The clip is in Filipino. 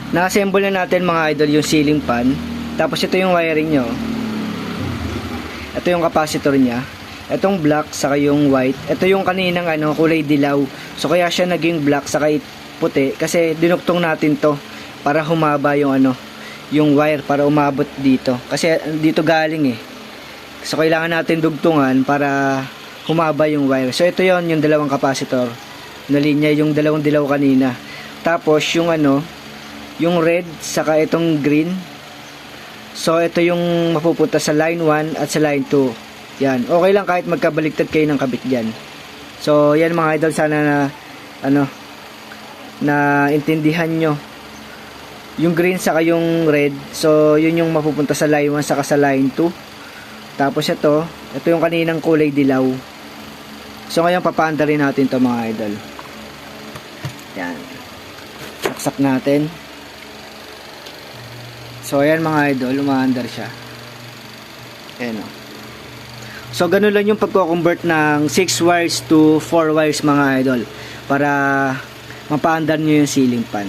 Na-assemble na natin mga idol yung ceiling fan. Tapos ito yung wiring nyo. Ito yung capacitor nya. Itong black saka yung white. Ito yung kaninang kulay dilaw. So kaya siya naging black saka puti kasi dinuktong natin to para humaba yung yung wire para umabot dito. Kasi dito galing eh. So kailangan natin dugtungan para humaba yung wire. So ito yon yung dalawang capacitor na linya, yung dalawang dilaw kanina. Tapos yung yung red saka itong green. So ito yung mapupunta sa line 1 at sa line 2. Yan. Okay lang kahit magkabaliktad kayo ng kabit diyan. So yan mga idol, sana na na intindihan nyo yung green saka yung red. So yun yung mapupunta sa line 1 saka sa line 2. Tapos ito yung kaninang kulay dilaw. So ngayon papaanda rin natin to mga idol. Yan. Saksak natin. So ayan mga idol, umaandar siya. Ayan o. So ganun lang yung pagko-convert ng 6 wires to 4 wires mga idol, para mapaandar nyo yung ceiling fan.